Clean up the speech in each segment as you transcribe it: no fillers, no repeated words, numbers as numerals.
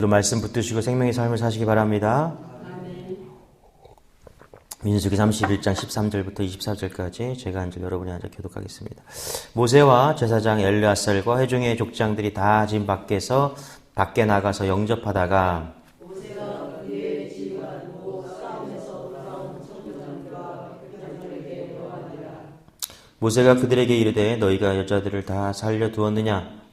말씀 붙드시고 생명의 삶을 사시기 바랍니다. 민수기 31장 13절부터 24절까지 제가 한 절 여러분이 한 절 교독하겠습니다. 모세와 제사장 엘르아살과 회중의 족장들이 다 진 밖에서 밖에 나가서 영접하다가 모세가 그들에게 이르되 너희가 여자들을 다 살려두었느냐?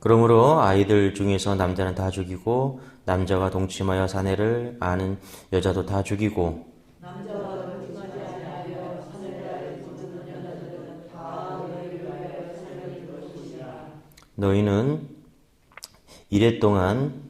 그러므로 아이들 중에서 남자는 다 죽이고 남자와 동침하여 사내를 아는 여자도 다 죽이고 너희는 이랫동안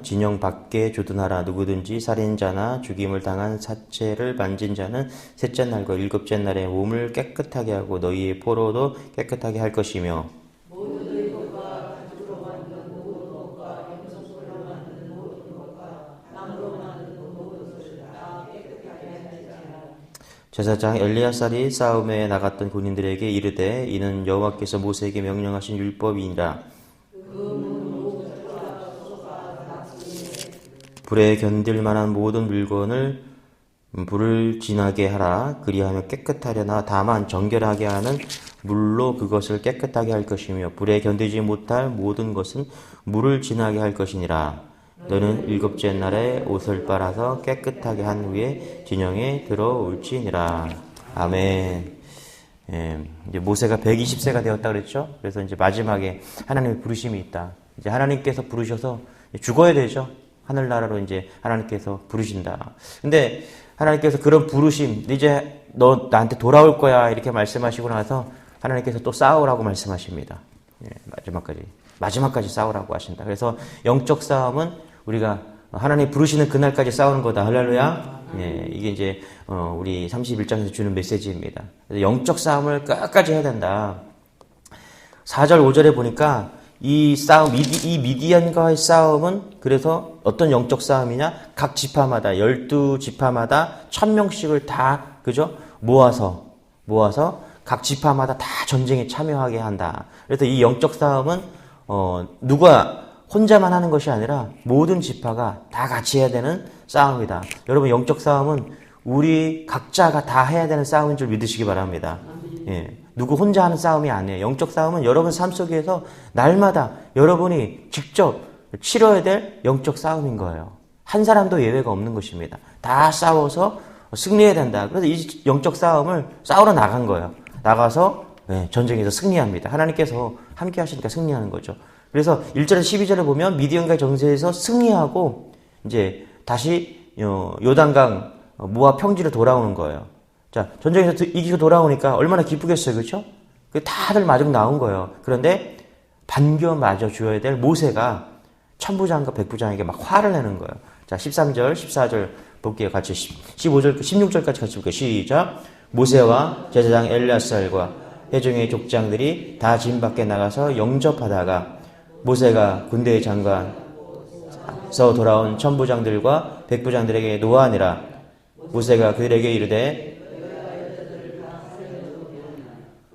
진영 밖에 주둔하라. 누구든지 살인자나 죽임을 당한 사체를 만진 자는 셋째 날과 일곱째 날에 몸을 깨끗하게 하고 너희의 포로도 깨끗하게 할 것이며 모든 것과 가죽으로 만든 모든 것과 염소소로 만든 모든 것과 나무로 만든 모든 것을 다 깨끗하게 하리라. 제사장 엘리야살이 싸움에 나갔던 군인들에게 이르되 이는 여호와께서 모세에게 명령하신 율법이니라. 불에 견딜 만한 모든 물건을 불을 지나게 하라. 그리하면 깨끗하려나 다만 정결하게 하는 물로 그것을 깨끗하게 할 것이며 불에 견디지 못할 모든 것은 물을 지나게 할 것이니라. 너는 일곱째 날에 옷을 빨아서 깨끗하게 한 후에 진영에 들어올지니라. 아멘. 이제 모세가 120세가 되었다 그랬죠? 그래서 이제 마지막에 하나님의 부르심이 있다. 이제 하나님께서 부르셔서 죽어야 되죠. 하늘나라로 이제 하나님께서 부르신다. 근데 하나님께서 그런 부르심, 이제 너 나한테 돌아올 거야 이렇게 말씀하시고 나서 하나님께서 또 싸우라고 말씀하십니다. 마지막까지 싸우라고 하신다. 그래서 영적 싸움은 우리가 하나님 부르시는 그날까지 싸우는 거다. 할렐루야. 이게 이제 우리 31장에서 주는 메시지입니다. 그래서 영적 싸움을 끝까지 해야 된다. 4절 5절에 보니까 이 싸움, 이 미디안과의 싸움은 그래서 어떤 영적 싸움이냐? 각 지파마다 12지파마다 1000명씩을 다 그죠? 모아서 각 지파마다 다 전쟁에 참여하게 한다. 그래서 이 영적 싸움은 누가 혼자만 하는 것이 아니라 모든 지파가 다 같이 해야 되는 싸움이다. 여러분 영적 싸움은 우리 각자가 다 해야 되는 싸움인 줄 믿으시기 바랍니다. 예. 누구 혼자 하는 싸움이 아니에요. 영적 싸움은 여러분 삶 속에서 날마다 여러분이 직접 치러야 될 영적 싸움인 거예요. 한 사람도 예외가 없는 것입니다. 다 싸워서 승리해야 된다. 그래서 이 영적 싸움을 싸우러 나간 거예요. 나가서 전쟁에서 승리합니다. 하나님께서 함께 하시니까 승리하는 거죠. 그래서 1절에서 12절을 보면 미디안과의 전쟁에서 승리하고 이제 다시 요단강 모압 평지로 돌아오는 거예요. 자, 전쟁에서 이기고 돌아오니까 얼마나 기쁘겠어요. 그렇죠? 다들 마중 나온 거예요. 그런데 반겨 맞아 주어야 될 모세가 천부장과 백부장에게 막 화를 내는 거예요. 자, 13절, 14절 볼게요. 같이 15절, 16절까지 같이 볼게요. 시작. 모세와 제사장 엘리아살과 회중의 족장들이 다 진 밖에 나가서 영접하다가 모세가 군대의 장관서 돌아온 천부장들과 백부장들에게 노하니라. 모세가 그들에게 이르되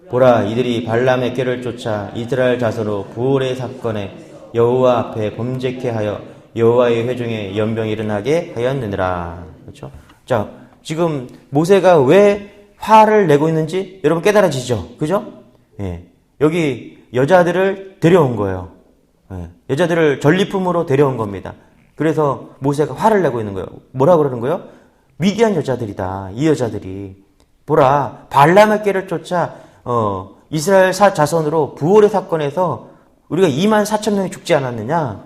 보라, 이들이 발람의 꾀를 쫓아 이스라엘 자손으로 부올의 사건에 여호와 앞에 범죄케 하여 여호와의 회중에 연병이 일어나게 하였느니라. 그렇죠? 자, 지금 모세가 왜 화를 내고 있는지 여러분 깨달아지죠? 그죠? 예. 여기 여자들을 데려온 거예요. 예. 여자들을 전리품으로 데려온 겁니다. 그래서 모세가 화를 내고 있는 거예요. 뭐라고 그러는 거예요? 미디안 여자들이다. 이 여자들이. 보라, 발람의 꾀를 쫓아 이스라엘 자손으로 부올의 사건에서 우리가 24,000명이 죽지 않았느냐?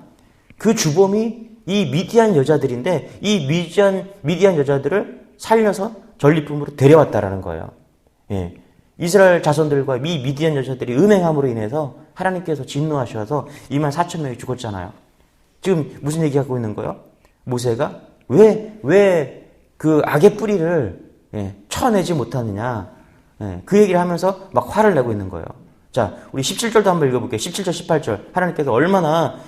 그 주범이 이 미디안 여자들인데 이 미디안 여자들을 살려서 전리품으로 데려왔다라는 거예요. 예. 이스라엘 자손들과 이 미디안 여자들이 음행함으로 인해서 하나님께서 진노하셔서 24,000명이 죽었잖아요. 지금 무슨 얘기하고 있는 거예요? 모세가 왜 그 악의 뿌리를 쳐내지 못하느냐? 그 얘기를 하면서 막 화를 내고 있는 거예요. 자, 우리 17절도 한번 읽어볼게요. 17절, 18절. 하나님께서 얼마나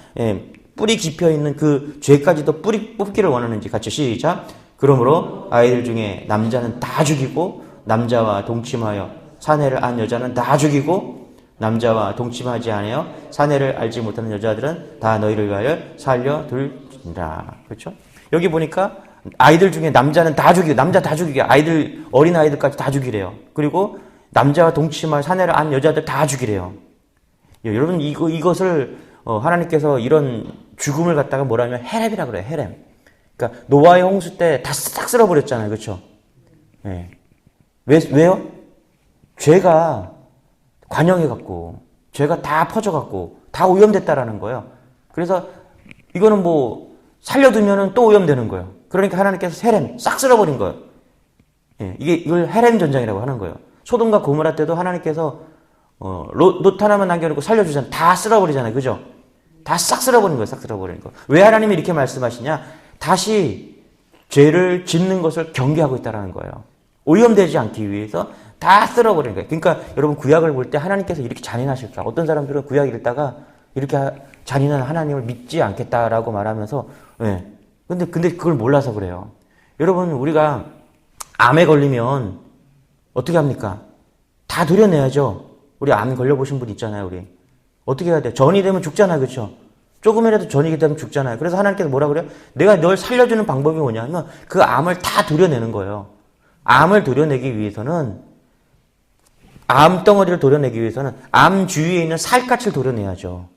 뿌리 깊여 있는 그 죄까지도 뿌리 뽑기를 원하는지 같이 시작. 그러므로 아이들 중에 남자는 다 죽이고 남자와 동침하여 사내를 안 여자는 다 죽이고 남자와 동침하지 않으여 사내를 알지 못하는 여자들은 다 너희를 위하여 살려둘지니라. 그렇죠? 여기 보니까 아이들 중에 남자는 다 죽이고 남자 다 죽이게 아이들 어린 아이들까지 다 죽이래요. 그리고 남자와 동침할 사내를 안 여자들 다 죽이래요. 여러분 이것을 하나님께서 이런 죽음을 갖다가 뭐라면 헤렘이라 그래요. 헤렘. 그러니까 노아의 홍수 때 다 싹 쓸어버렸잖아요. 그렇죠? 네. 왜요? 죄가 관영해갖고 죄가 다 퍼져갖고 다 오염됐다라는 거예요. 그래서 이거는 뭐 살려두면은 또 오염되는 거예요. 그러니까 하나님께서 헤렘 싹 쓸어버린 거예요. 예, 이걸 헤렘 전쟁이라고 하는 거예요. 소돔과 고모라 때도 하나님께서 롯 하나만 남겨놓고 살려주잖아요. 다 쓸어버리잖아요. 그죠? 다 싹 쓸어버린 거예요. 싹 쓸어버린 거. 왜 하나님이 이렇게 말씀하시냐? 다시 죄를 짓는 것을 경계하고 있다는 거예요. 오염되지 않기 위해서 다 쓸어버린 거예요. 그러니까 여러분 구약을 볼 때 하나님께서 이렇게 잔인하실까? 어떤 사람들은 구약 읽다가 이렇게 잔인한 하나님을 믿지 않겠다라고 말하면서 예. 근데 그걸 몰라서 그래요. 여러분 우리가 암에 걸리면 어떻게 합니까? 다 도려내야죠. 우리 암 걸려보신 분 있잖아요. 우리 어떻게 해야 돼? 전이 되면 죽잖아요. 그렇죠? 조금이라도 전이 되면 죽잖아요. 그래서 하나님께서 뭐라 그래요? 내가 널 살려주는 방법이 뭐냐면 그 암을 다 도려내는 거예요. 암을 도려내기 위해서는 암덩어리를 도려내기 위해서는 암 주위에 있는 살갗을 도려내야죠.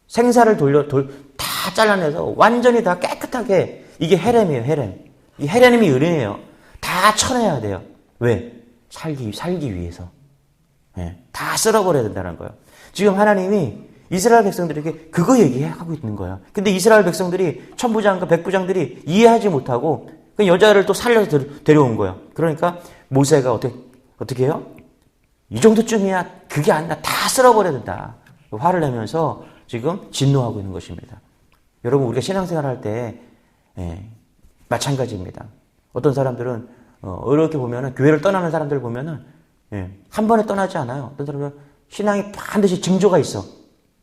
생사를 다 잘라내서 완전히 다 깨끗하게 이게 헤렘이에요. 헤렘. 이 헤렘이 은혜예요. 다 쳐내야 돼요. 왜? 살기 위해서. 네. 다 쓸어버려야 된다는 거예요. 지금 하나님이 이스라엘 백성들에게 그거 얘기하고 있는 거예요. 근데 이스라엘 백성들이 천부장과 백부장들이 이해하지 못하고 그 여자를 또 살려서 데려온 거예요. 그러니까 모세가 어떻게 해요? 이 정도쯤이야 그게 아니라 다 쓸어버려야 된다. 화를 내면서 지금 진노하고 있는 것입니다. 여러분 우리가 신앙생활 할 때 마찬가지입니다. 어떤 사람들은 이렇게 보면은 교회를 떠나는 사람들 보면은 한 번에 떠나지 않아요. 어떤 사람들은 신앙이 반드시 징조가 있어.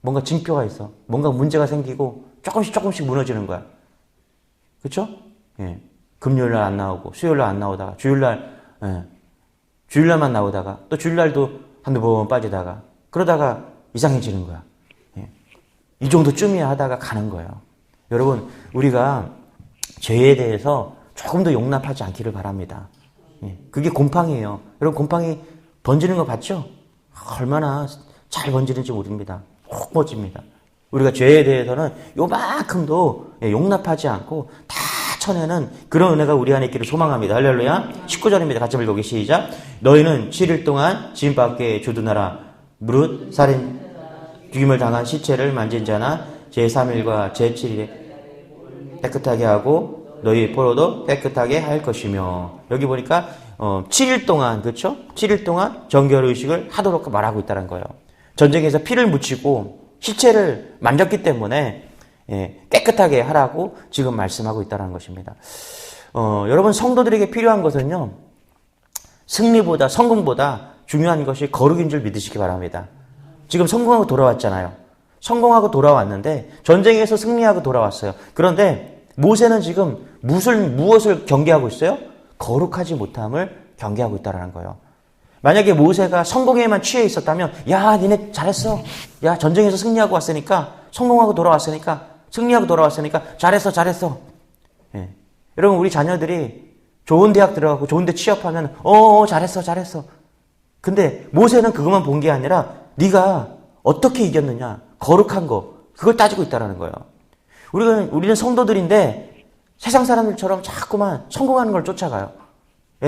뭔가 징표가 있어. 뭔가 문제가 생기고 조금씩 무너지는 거야. 그렇죠? 금요일날 안 나오고 수요일날 안 나오다가 주일날만 나오다가 또 주일날도 한두 번 빠지다가 그러다가 이상해지는 거야. 이 정도쯤이야 하다가 가는 거예요. 여러분 우리가 죄에 대해서 조금 더 용납하지 않기를 바랍니다. 그게 곰팡이에요. 여러분 곰팡이 번지는 거 봤죠? 얼마나 잘 번지는지 모릅니다. 혹 번집니다. 우리가 죄에 대해서는 요만큼도 용납하지 않고 다 쳐내는 그런 은혜가 우리 안에 있기를 소망합니다. 할렐루야. 19절입니다. 같이 읽어보기 시작. 너희는 7일 동안 진 밖에 주둔하라. 무릇 살인 죽임을 당한 시체를 만진 자나 제3일과 제7일에 깨끗하게 하고 너희 포로도 깨끗하게 할 것이며. 여기 보니까 7일 동안 그렇죠? 7일 동안 정결의식을 하도록 말하고 있다는 거예요. 전쟁에서 피를 묻히고 시체를 만졌기 때문에 깨끗하게 하라고 지금 말씀하고 있다는 것입니다. 여러분 성도들에게 필요한 것은요. 승리보다 성공보다 중요한 것이 거룩인 줄 믿으시기 바랍니다. 지금 성공하고 돌아왔잖아요. 성공하고 돌아왔는데 전쟁에서 승리하고 돌아왔어요. 그런데 모세는 지금 무엇을 경계하고 있어요? 거룩하지 못함을 경계하고 있다는 거예요. 만약에 모세가 성공에만 취해 있었다면 야 니네 잘했어. 야 전쟁에서 승리하고 왔으니까 성공하고 돌아왔으니까 승리하고 돌아왔으니까 잘했어. 여러분 우리 자녀들이 좋은 대학 들어가고 좋은 데 취업하면 잘했어. 근데 모세는 그것만 본 게 아니라 네가 어떻게 이겼느냐 거룩한 거 그걸 따지고 있다는 거예요. 우리는 성도들인데 세상 사람들처럼 자꾸만 성공하는 걸 쫓아가요.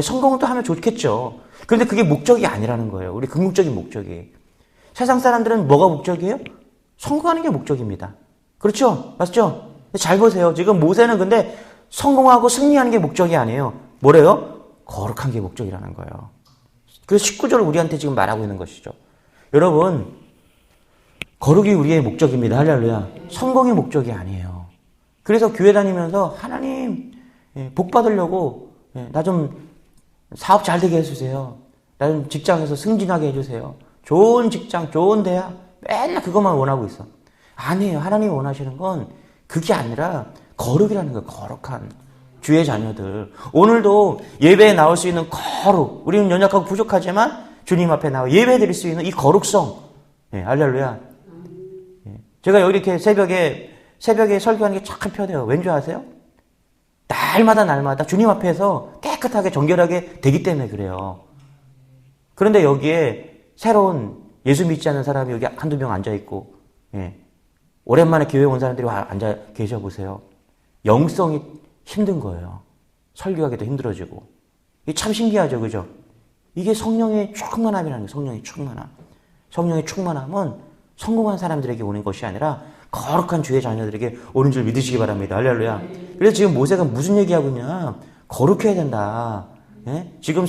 성공은 또 하면 좋겠죠. 그런데 그게 목적이 아니라는 거예요. 우리 궁극적인 목적이. 세상 사람들은 뭐가 목적이에요? 성공하는 게 목적입니다. 그렇죠? 맞죠? 잘 보세요. 지금 모세는 근데 성공하고 승리하는 게 목적이 아니에요. 뭐래요? 거룩한 게 목적이라는 거예요. 그래서 19절을 우리한테 지금 말하고 있는 것이죠. 여러분, 거룩이 우리의 목적입니다. 할렐루야. 성공의 목적이 아니에요. 그래서 교회 다니면서 하나님 복 받으려고 나 좀 사업 잘 되게 해주세요. 나 좀 직장에서 승진하게 해주세요. 좋은 직장, 좋은 대학 맨날 그것만 원하고 있어. 아니에요. 하나님이 원하시는 건 그게 아니라 거룩이라는 거예요. 거룩한 주의 자녀들. 오늘도 예배에 나올 수 있는 거룩. 우리는 연약하고 부족하지만 주님 앞에 나와 예배 드릴 수 있는 이 거룩성. 예, 할렐루야. 예. 제가 여기 이렇게 새벽에 설교하는 게 참 편해요. 왠지 아세요? 날마다 주님 앞에서 깨끗하게 정결하게 되기 때문에 그래요. 그런데 여기에 새로운 예수 믿지 않는 사람이 여기 한두 명 앉아있고, 예. 오랜만에 교회 온 사람들이 앉아 계셔 보세요. 영성이 힘든 거예요. 설교하기도 힘들어지고. 이게 참 신기하죠, 그죠? 이게 성령의 충만함이라는 거예요. 성령의 충만함. 성령의 충만함은 성공한 사람들에게 오는 것이 아니라 거룩한 주의 자녀들에게 오는 줄 믿으시기 바랍니다. 할렐루야. 그래서 지금 모세가 무슨 얘기하고 있냐? 거룩해야 된다. 예? 지금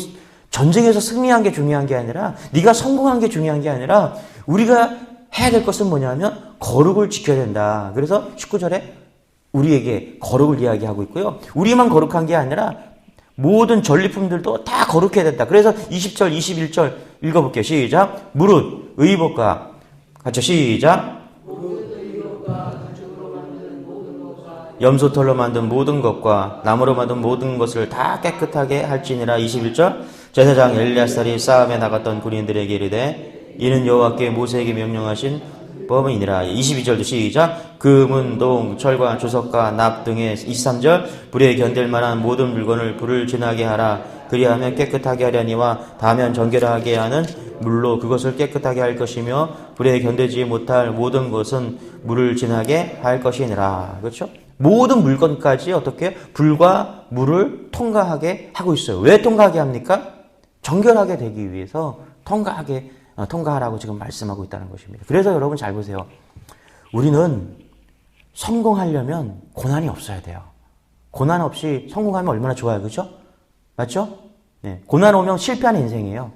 전쟁에서 승리한 게 중요한 게 아니라 네가 성공한 게 중요한 게 아니라 우리가 해야 될 것은 뭐냐면 거룩을 지켜야 된다. 그래서 19절에 우리에게 거룩을 이야기하고 있고요. 우리만 거룩한 게 아니라 모든 전리품들도 다 거룩해야 된다. 그래서 20절, 21절 읽어볼게요. 시작. 무릇 의복과 같이 시작. 염소털로 만든 모든 것과 나무로 만든 모든 것을 다 깨끗하게 할지니라. 21절. 제사장 엘리야살이 싸움에 나갔던 군인들에게 이르되 이는 여호와께 모세에게 명령하신 법이니라. 22절도 시작. 금은 동 철과 주석과 납 등의 23절. 불에 견딜 만한 모든 물건을 불을 지나게 하라. 그리하면 깨끗하게 하려니와 다면 정결하게 하는 물로 그것을 깨끗하게 할 것이며 불에 견디지 못할 모든 것은 물을 지나게 할 것이니라. 그렇죠? 모든 물건까지 어떻게 불과 물을 통과하게 하고 있어요. 왜 통과하게 합니까? 정결하게 되기 위해서 통과하라고 지금 말씀하고 있다는 것입니다. 그래서 여러분 잘 보세요. 우리는 성공하려면 고난이 없어야 돼요. 고난 없이 성공하면 얼마나 좋아요. 그렇죠? 맞죠? 네. 고난 오면 실패한 인생이에요.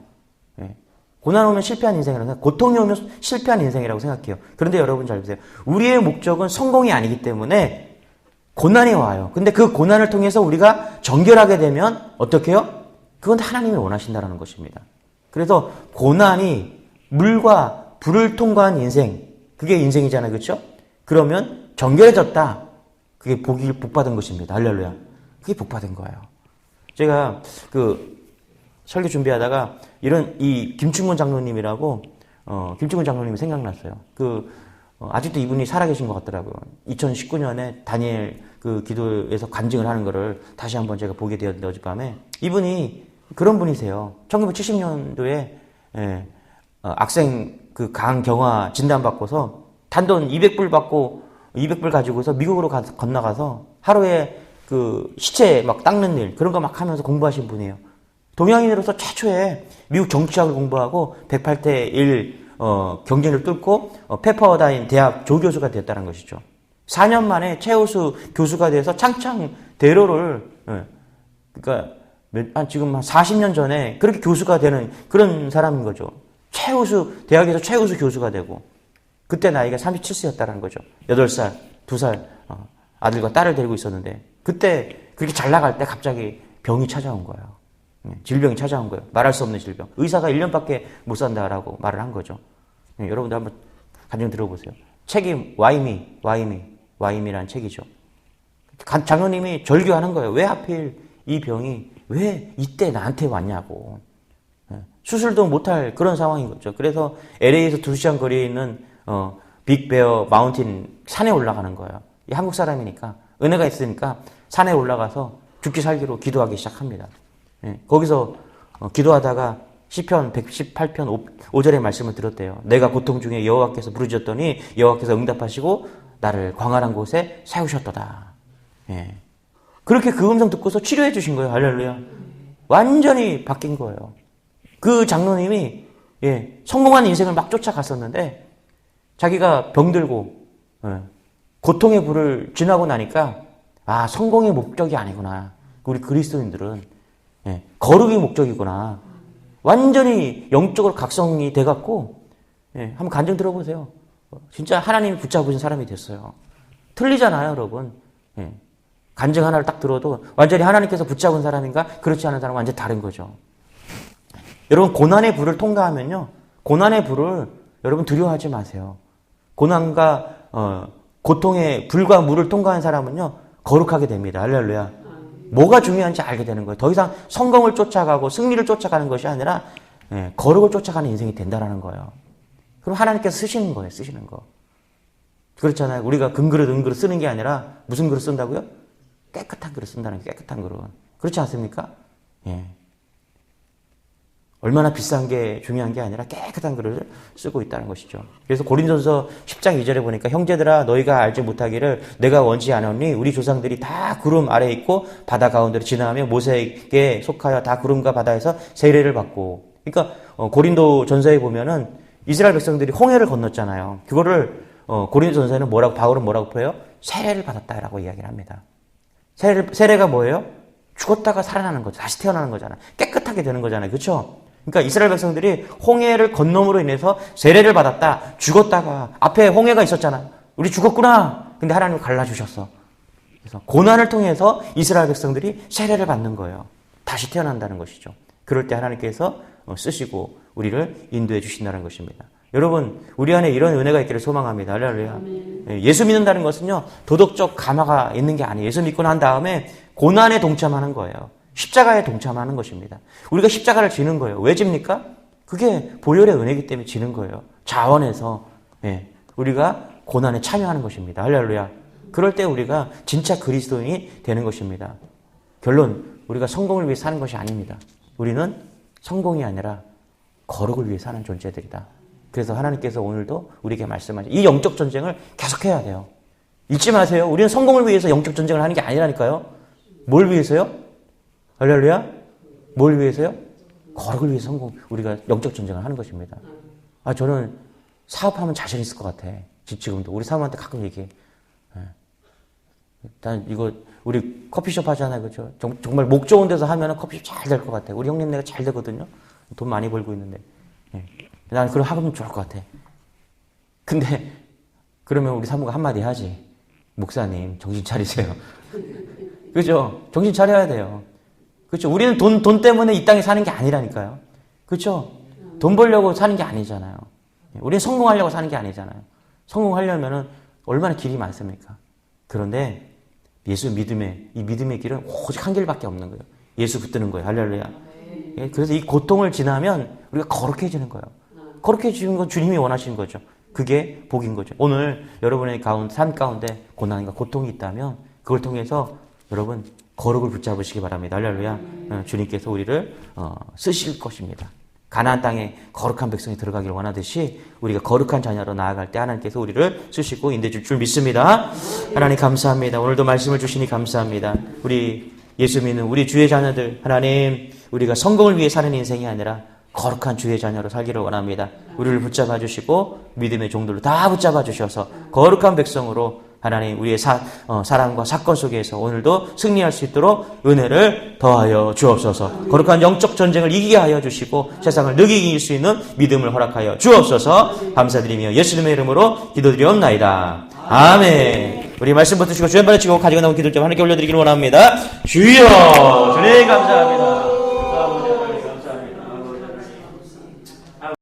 네. 고난 오면 실패한 인생이라고 생각해요. 고통이 오면 실패한 인생이라고 생각해요. 그런데 여러분 잘 보세요. 우리의 목적은 성공이 아니기 때문에 고난이 와요. 근데 그 고난을 통해서 우리가 정결하게 되면 어떻게 해요? 그건 하나님이 원하신다는 것입니다. 그래서 고난이 물과 불을 통과한 인생, 그게 인생이잖아요. 그렇죠? 그러면 정결해졌다. 그게 복받은 것입니다. 할렐루야. 그게 복받은 거예요. 제가 설교 준비하다가 이 김충곤 장로님이라고, 김충곤 장로님이 생각났어요. 아직도 이분이 살아계신 것 같더라고요. 2019년에 다니엘 기도에서 간증을 하는 거를 다시 한번 제가 보게 되었는데 어젯밤에 이분이 그런 분이세요. 1970년도에 악생 강경화 진단받고서 단돈 200불 받고 200불 가지고서 미국으로 건너가서 하루에 시체 막 닦는 일 그런 거 막 하면서 공부하신 분이에요. 동양인으로서 최초에 미국 정치학을 공부하고 108대 1 경쟁을 뚫고 페퍼다인 대학 조교수가 됐다는 것이죠. 4년 만에 최우수 교수가 돼서 창창 대로를 그러니까 지금 한 40년 전에 그렇게 교수가 되는 그런 사람인 거죠. 대학에서 최우수 교수가 되고 그때 나이가 37세였다는 거죠. 8살, 2살 아들과 딸을 데리고 있었는데 그때 그렇게 잘 나갈 때 갑자기 병이 찾아온 거예요. 질병이 찾아온 거예요. 말할 수 없는 질병. 의사가 1년밖에 못 산다라고 말을 한 거죠. 여러분들 한번 간증 들어보세요. 책이 와이미라는 책이죠. 장로님이 절규하는 거예요. 왜 하필 이 병이 왜 이때 나한테 왔냐고. 수술도 못할 그런 상황인 거죠. 그래서 LA에서 2시간 거리에 있는 빅베어 마운틴 산에 올라가는 거예요. 이 한국 사람이니까 은혜가 있으니까 산에 올라가서 죽기 살기로 기도하기 시작합니다. 거기서 기도하다가 시편 118편 5절의 말씀을 들었대요. 내가 고통 중에 여호와께서 부르짖었더니 여호와께서 응답하시고 나를 광활한 곳에 세우셨도다. 그렇게 그 음성 듣고서 치료해 주신 거예요. 할렐루야. 완전히 바뀐 거예요. 그 장로님이 성공한 인생을 막 쫓아갔었는데 자기가 병들고 고통의 불을 지나고 나니까 성공의 목적이 아니구나. 우리 그리스도인들은 거룩이 목적이구나. 완전히 영적으로 각성이 돼갖고 한번 간증 들어보세요. 진짜 하나님이 붙잡으신 사람이 됐어요. 틀리잖아요, 여러분. 간증 하나를 딱 들어도 완전히 하나님께서 붙잡은 사람인가 그렇지 않은 사람은 완전히 다른 거죠. 여러분 고난의 불을 통과하면요. 고난의 불을 여러분 두려워하지 마세요. 고난과 고통의 불과 물을 통과한 사람은요, 거룩하게 됩니다. 할렐루야. 뭐가 중요한지 알게 되는 거예요. 더 이상 성공을 쫓아가고 승리를 쫓아가는 것이 아니라 거룩을 쫓아가는 인생이 된다라는 거예요. 그럼 하나님께서 쓰시는 거예요. 쓰시는 거. 그렇잖아요. 우리가 금그릇, 은그릇 쓰는 게 아니라 무슨 그릇 쓴다고요? 깨끗한 그릇 쓴다는 게 깨끗한 그릇. 그렇지 않습니까? 예. 얼마나 비싼 게 중요한 게 아니라 깨끗한 그릇을 쓰고 있다는 것이죠. 그래서 고린도전서 10장 2절에 보니까 형제들아 너희가 알지 못하기를 내가 원치 않았니 우리 조상들이 다 구름 아래에 있고 바다 가운데로 지나가며 모세에게 속하여 다 구름과 바다에서 세례를 받고. 그러니까 고린도전서에 보면은 이스라엘 백성들이 홍해를 건넜잖아요. 그거를 고린도전서에는 바울은 뭐라고 표해요? 세례를 받았다라고 이야기를 합니다. 세례가 뭐예요? 죽었다가 살아나는 거죠. 다시 태어나는 거잖아요. 깨끗하게 되는 거잖아요. 그렇죠? 그러니까 이스라엘 백성들이 홍해를 건nom으로 인해서 세례를 받았다. 죽었다가 앞에 홍해가 있었잖아. 우리 죽었구나. 근데 하나님 갈라주셨어. 그래서 고난을 통해서 이스라엘 백성들이 세례를 받는 거예요. 다시 태어난다는 것이죠. 그럴 때 하나님께서 쓰시고 우리를 인도해 주신다는 것입니다. 여러분, 우리 안에 이런 은혜가 있기를 소망합니다. 할렐루야. 예수 믿는다는 것은요, 도덕적 감화가 있는 게 아니에요. 예수 믿고 난 다음에 고난에 동참하는 거예요. 십자가에 동참하는 것입니다. 우리가 십자가를 지는 거예요. 왜 집니까? 그게 보혈의 은혜이기 때문에 지는 거예요. 자원해서 우리가 고난에 참여하는 것입니다. 할렐루야. 그럴 때 우리가 진짜 그리스도인이 되는 것입니다. 결론, 우리가 성공을 위해 사는 것이 아닙니다. 우리는 성공이 아니라 거룩을 위해 사는 존재들이다. 그래서 하나님께서 오늘도 우리에게 말씀하시죠. 이 영적 전쟁을 계속해야 돼요. 잊지 마세요. 우리는 성공을 위해서 영적 전쟁을 하는 게 아니라니까요. 뭘 위해서요? 할렐루야? 뭘 위해서요? 거룩을 위해서 우리가 영적 전쟁을 하는 것입니다. 저는 사업하면 자신 있을 것 같아. 지금도. 우리 사모한테 가끔 얘기해. 난 이거, 우리 커피숍 하잖아요. 그죠? 정말 목 좋은 데서 하면 커피숍 잘 될 것 같아. 우리 형님네가 잘 되거든요. 돈 많이 벌고 있는데. 난 그럼 하면 좋을 것 같아. 근데, 그러면 우리 사모가 한마디 하지. 목사님, 정신 차리세요. 그죠? 정신 차려야 돼요. 그렇죠? 우리는 돈 때문에 이 땅에 사는 게 아니라니까요. 그렇죠? 돈 벌려고 사는 게 아니잖아요. 우리는 성공하려고 사는 게 아니잖아요. 성공하려면은 얼마나 길이 많습니까? 그런데 예수 믿음의, 이 믿음의 길은 오직 한 길밖에 없는 거예요. 예수 붙드는 거예요. 할렐루야. 그래서 이 고통을 지나면 우리가 거룩해지는 거예요. 거룩해지는 건 주님이 원하시는 거죠. 그게 복인 거죠. 오늘 여러분의 삶 가운데 고난과 고통이 있다면 그걸 통해서 여러분 거룩을 붙잡으시기 바랍니다. 할렐루야. 주님께서 우리를 쓰실 것입니다. 가나안 땅에 거룩한 백성이 들어가기를 원하듯이 우리가 거룩한 자녀로 나아갈 때 하나님께서 우리를 쓰시고 인도해 줄 줄 믿습니다. 하나님 감사합니다. 오늘도 말씀을 주시니 감사합니다. 우리 예수 믿는 우리 주의 자녀들, 하나님, 우리가 성공을 위해 사는 인생이 아니라 거룩한 주의 자녀로 살기를 원합니다. 우리를 붙잡아 주시고 믿음의 종들로 다 붙잡아 주셔서 거룩한 백성으로 하나님 우리의 사랑과 사건 속에서 오늘도 승리할 수 있도록 은혜를 더하여 주옵소서. 거룩한 영적 전쟁을 이기게 하여 주시고 세상을 능히 이길 수 있는 믿음을 허락하여 주옵소서. 감사드리며 예수님의 이름으로 기도드리옵나이다. 아멘. 우리 말씀 붙으시고 주여 받으시고 가지고 나온 기도 좀 하나님께 올려드리기를 원합니다. 주여, 주님 감사합니다.